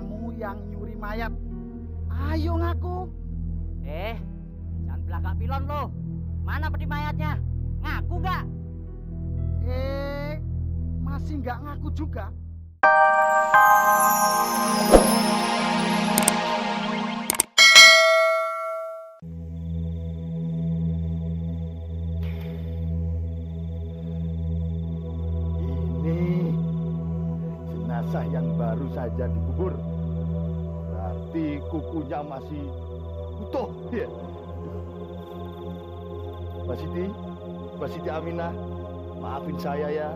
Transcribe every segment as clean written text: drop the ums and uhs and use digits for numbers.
kamu yang nyuri mayat. Ayo ngaku. Jangan belagak pilon lo. Mana peti mayatnya? Ngaku nggak? Masih nggak ngaku juga. Ini jenazah yang baru saja dikubur. Berarti kukunya masih utuh, ya. Mbak Siti Aminah, maafin saya ya.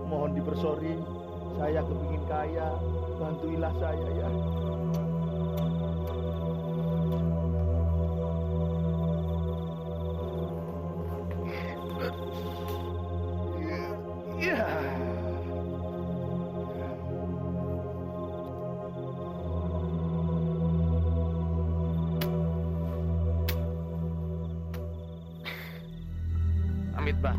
Mohon dipersori. Saya kepingin kaya. Bantuilah saya ya. Amit, Bah.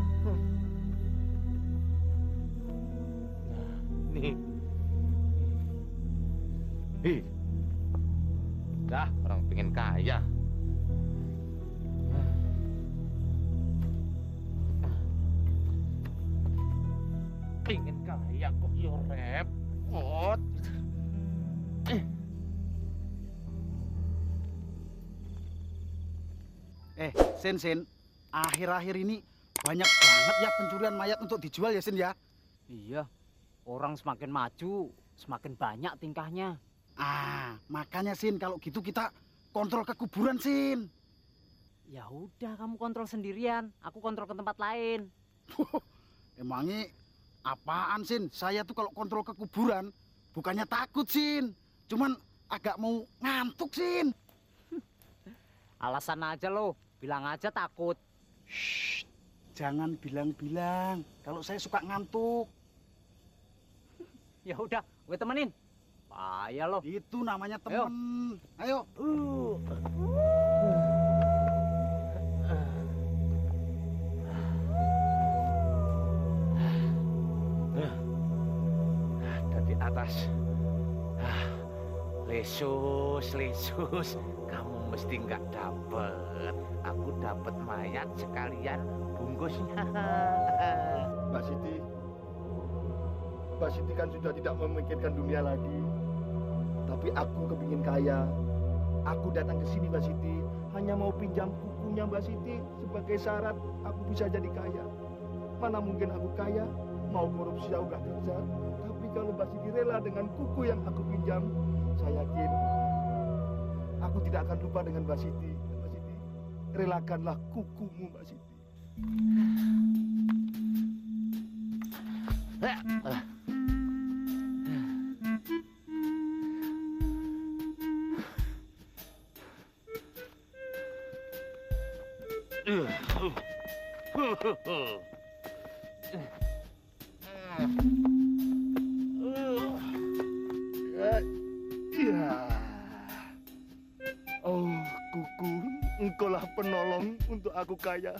Nih. Dah, orang pengen kaya. Pengen kaya kok yo repot. Sin, akhir-akhir ini banyak banget ya pencurian mayat untuk dijual ya, Sin ya? Iya, orang semakin maju, semakin banyak tingkahnya. Makanya Sin, kalau gitu kita kontrol ke kuburan, Sin. Ya udah, kamu kontrol sendirian, aku kontrol ke tempat lain. Emangnya apaan, Sin? Saya tuh kalau kontrol ke kuburan bukannya takut, Sin. Cuman agak mau ngantuk, Sin. Alasan aja lo, bilang aja takut. Shh, jangan bilang-bilang kalau saya suka ngantuk. Ya udah, gue temenin. Bahaya lo. Itu namanya temen. Ayo. Dari atas. Lesus. Kamu mesti nggak dapet. Aku dapet mayat sekalian bungkusnya. Mbak Siti kan sudah tidak memikirkan dunia lagi. Tapi aku kepingin kaya. Aku datang ke sini, Mbak Siti, hanya mau pinjam kukunya Mbak Siti sebagai syarat aku bisa jadi kaya. Mana mungkin aku kaya, mau korupsi aku gak kerja. Tapi kalau Mbak Siti rela dengan kuku yang aku pinjam, saya yakin aku tidak akan lupa dengan Mbak Siti. Mbak Siti, relakanlah kukumu, Mbak Siti. Oh, kuku, engkaulah penolong untuk aku kaya.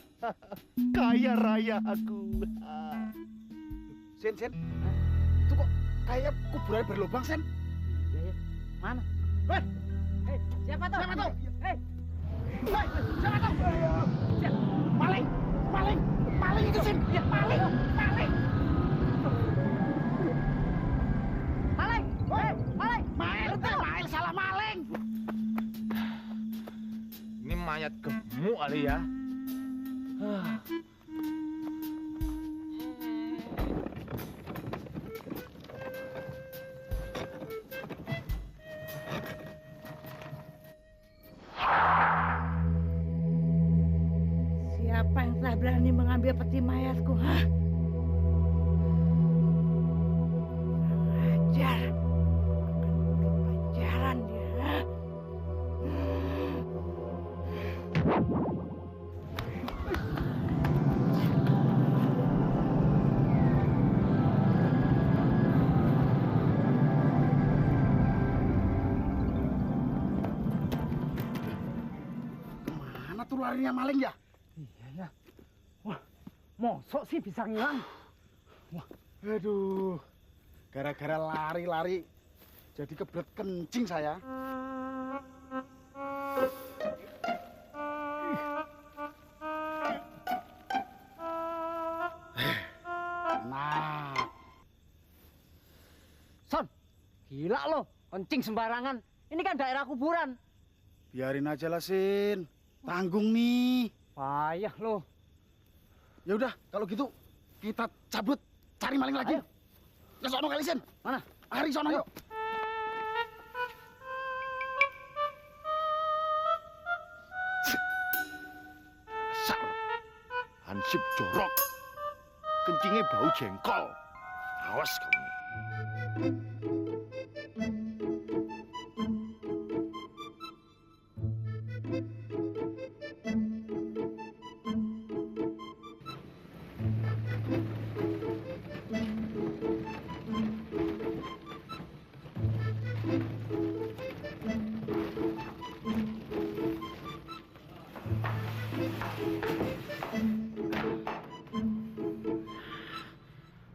Kaya raya aku. Sin, itu kok kayak kuburan berlubang, Sin? Iya. Mana? Siapa tuh? Siapa tuh? Maling itu, Sin. Maling. Maling, salah maling. Ini mayat gemuk kali ya. Siapa yang telah berani mengambil peti mayatku, hah? Ajar. Akan beri pelajaran dia, hah? Kemana tuh larinya maling ya? Iya ya. Wah, mosok sih bisa ngilang. Aduh, gara-gara lari-lari Jadi kebelet kencing saya. Nah, Son, gila lo, kencing sembarangan. Ini kan daerah kuburan. biarin aja lah, Sin. Tanggung nih. Payah lo. Ya udah, kalau gitu kita cabut cari maling lagi. Ayo. Ke sono kali, Sin. Mana? Hari sono yuk. Dasar Hansip jorok. Kencingnya bau jengkol. Awas kamu.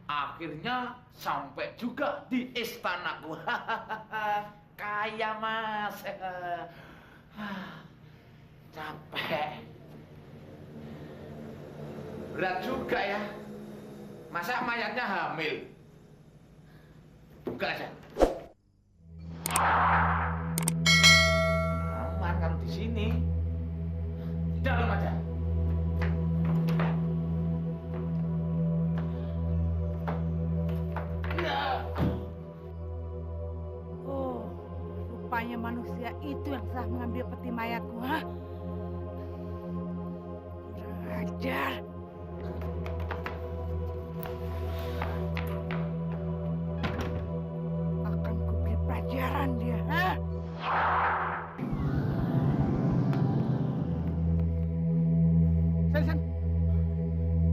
Akhirnya sampai juga di istanaku. Kaya mas. Capek. Berat juga ya. Masa mayatnya hamil? Buka aja. Aman kalau di sini. Di dalam aja. Oh, rupanya manusia itu yang telah mengambil peti mayatku, ha? Kurang ajar. Akan kuberi pelajaran dia, ha? Sen, Sen.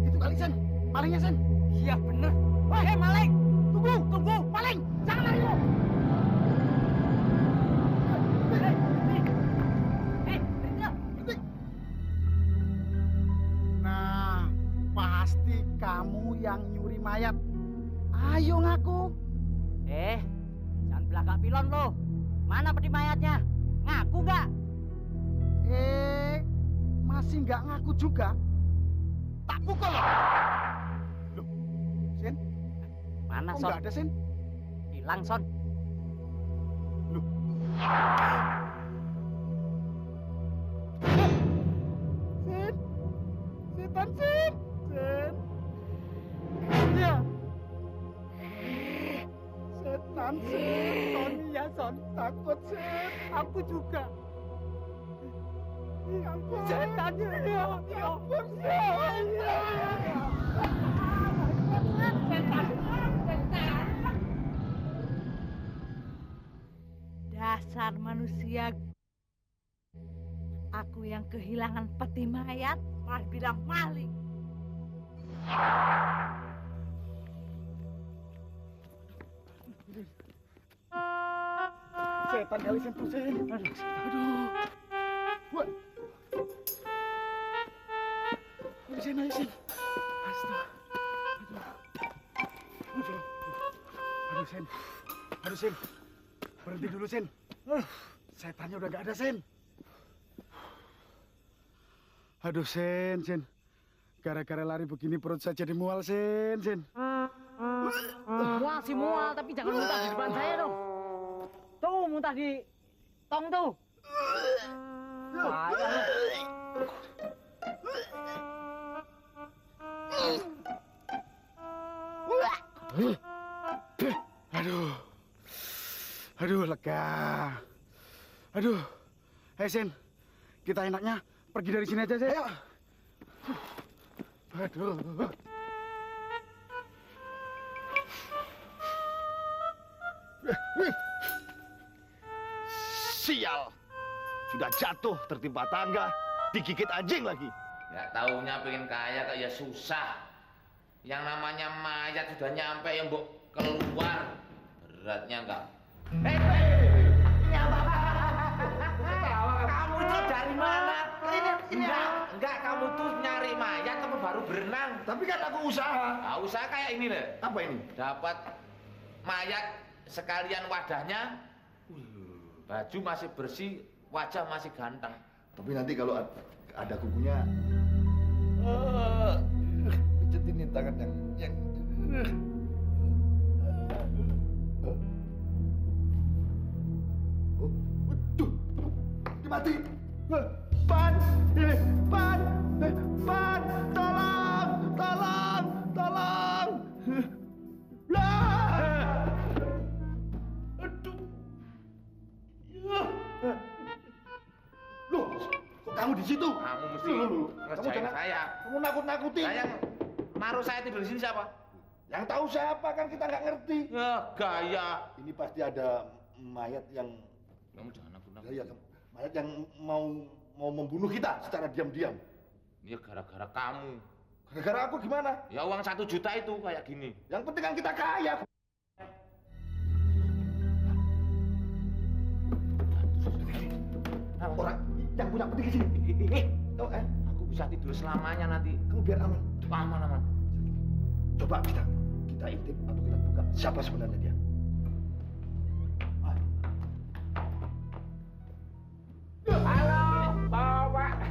Itu kali, Sen. Malingnya, Sen. Iya bener. Wahai maling, tunggu, maling, jangan lari lo. Berhenti. Nah, pasti kamu yang nyuri mayat. Ayo ngaku. Jangan belakang pilon lo. Mana peti mayatnya? Ngaku nggak? Masih nggak ngaku juga. Tak pukul loh. Loh, Sen, Mana kok Son? nggak ada, Sen? Hilang Son. Loh. Sen, setan, Sen. Sen. Iya. Setan, Sen. Son, ya, Son. Takut, Sen. Aku juga. Ya ampun. Setan, ya. Ya ampun, Sen. Dasar manusia. Aku yang kehilangan peti mayat malah bilang maling. Setan kali sentuh, Sen. Aduh. Wah. Ayo, Sen, ayo, Sen. Astaga. Aduh. Aduh, Sen. Aduh, Sen. Berhenti dulu, Sen. Setannya udah nggak ada, Sen. Aduh, Sen, Sen. Gara-gara lari begini perut saya jadi mual, Sen, Sen. Mual sih mual, tapi jangan muntah di depan saya dong. Tuh, muntah di tong tuh. Payah lo. Aduh. Aduh, lega. Aduh. Hei, Sen. Kita enaknya pergi dari sini aja, Sen. Ayo. Aduh. Sial. Sudah jatuh tertimpa tangga, digigit anjing lagi. Nggak taunya pengen kaya kok ya susah. Yang namanya mayat sudah nyampe yang mbok keluar. Beratnya enggak. Kamu itu dari mana? Enggak, kamu tuh nyari mayat kamu baru berenang. Tapi kan aku usaha. Nah, usaha kayak ini deh. Apa ini? Dapat mayat sekalian wadahnya, baju masih bersih, wajah masih ganteng. Tapi nanti kalau ada kukunya, pijet ini tangan yang waduh, mati. Pan, tolong. Lah. Aduh. Loh, kok kamu di situ? Kamu mesti Kamu ngerjain jangan, saya. kamu nakut-nakutin. Saya naruh saya tidur di sini siapa? Yang tahu siapa kan kita nggak ngerti. Ya, gaya. Ini pasti ada mayat yang Kamu jangan nakut-nakut. ya, mayat yang mau membunuh kita secara diam-diam. Ya gara-gara kamu. Gara-gara aku gimana? Ya uang 1 juta itu kayak gini. Yang penting kan kita kaya. Orang yang punya peti ke sini. Aku bisa tidur selamanya nanti. Kamu biar aman. Aman. Coba kita intip atau kita buka siapa sebenarnya dia.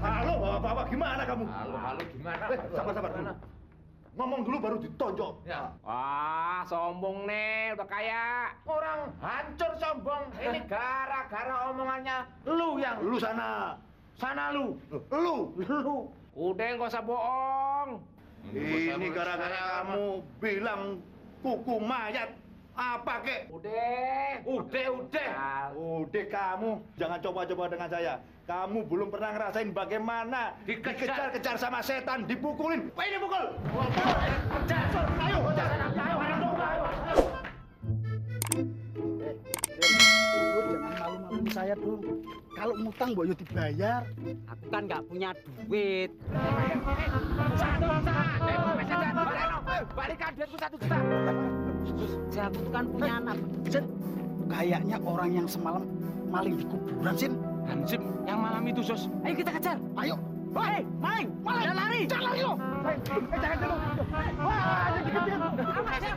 Halo, Bapak, gimana kamu? Halo, gimana? Sabar dulu. Ngomong dulu baru ditonjok. Ya. Wah, sombong nih, udah kaya. Orang hancur sombong. Ini gara-gara omongannya lu yang Lu sana. sana lu. Lu. Udah nggak usah bohong. Ini gara-gara kamu bilang kuku mayat. Apa kek? Udah. Udah kamu jangan coba-coba dengan saya. Kamu belum pernah ngerasain bagaimana dikejar-kejar sama setan, dipukulin. Ini pukul. Ayo. Jangan malu-maluin saya dong. Kalau ngutang mbok yo dibayar. Aku kan nggak punya duit. Balikan duitku 1 juta. Aku tuh kan punya anak. Sin, kayaknya orang yang semalam maling di kuburan, Sin. Hansip yang malam itu, Sos. Ayo kita kejar. Ayo. Hei, maling. Jangan lari. Jangan lari lo. Jangan dulu. Wah, jadi kejar. Awas, ya.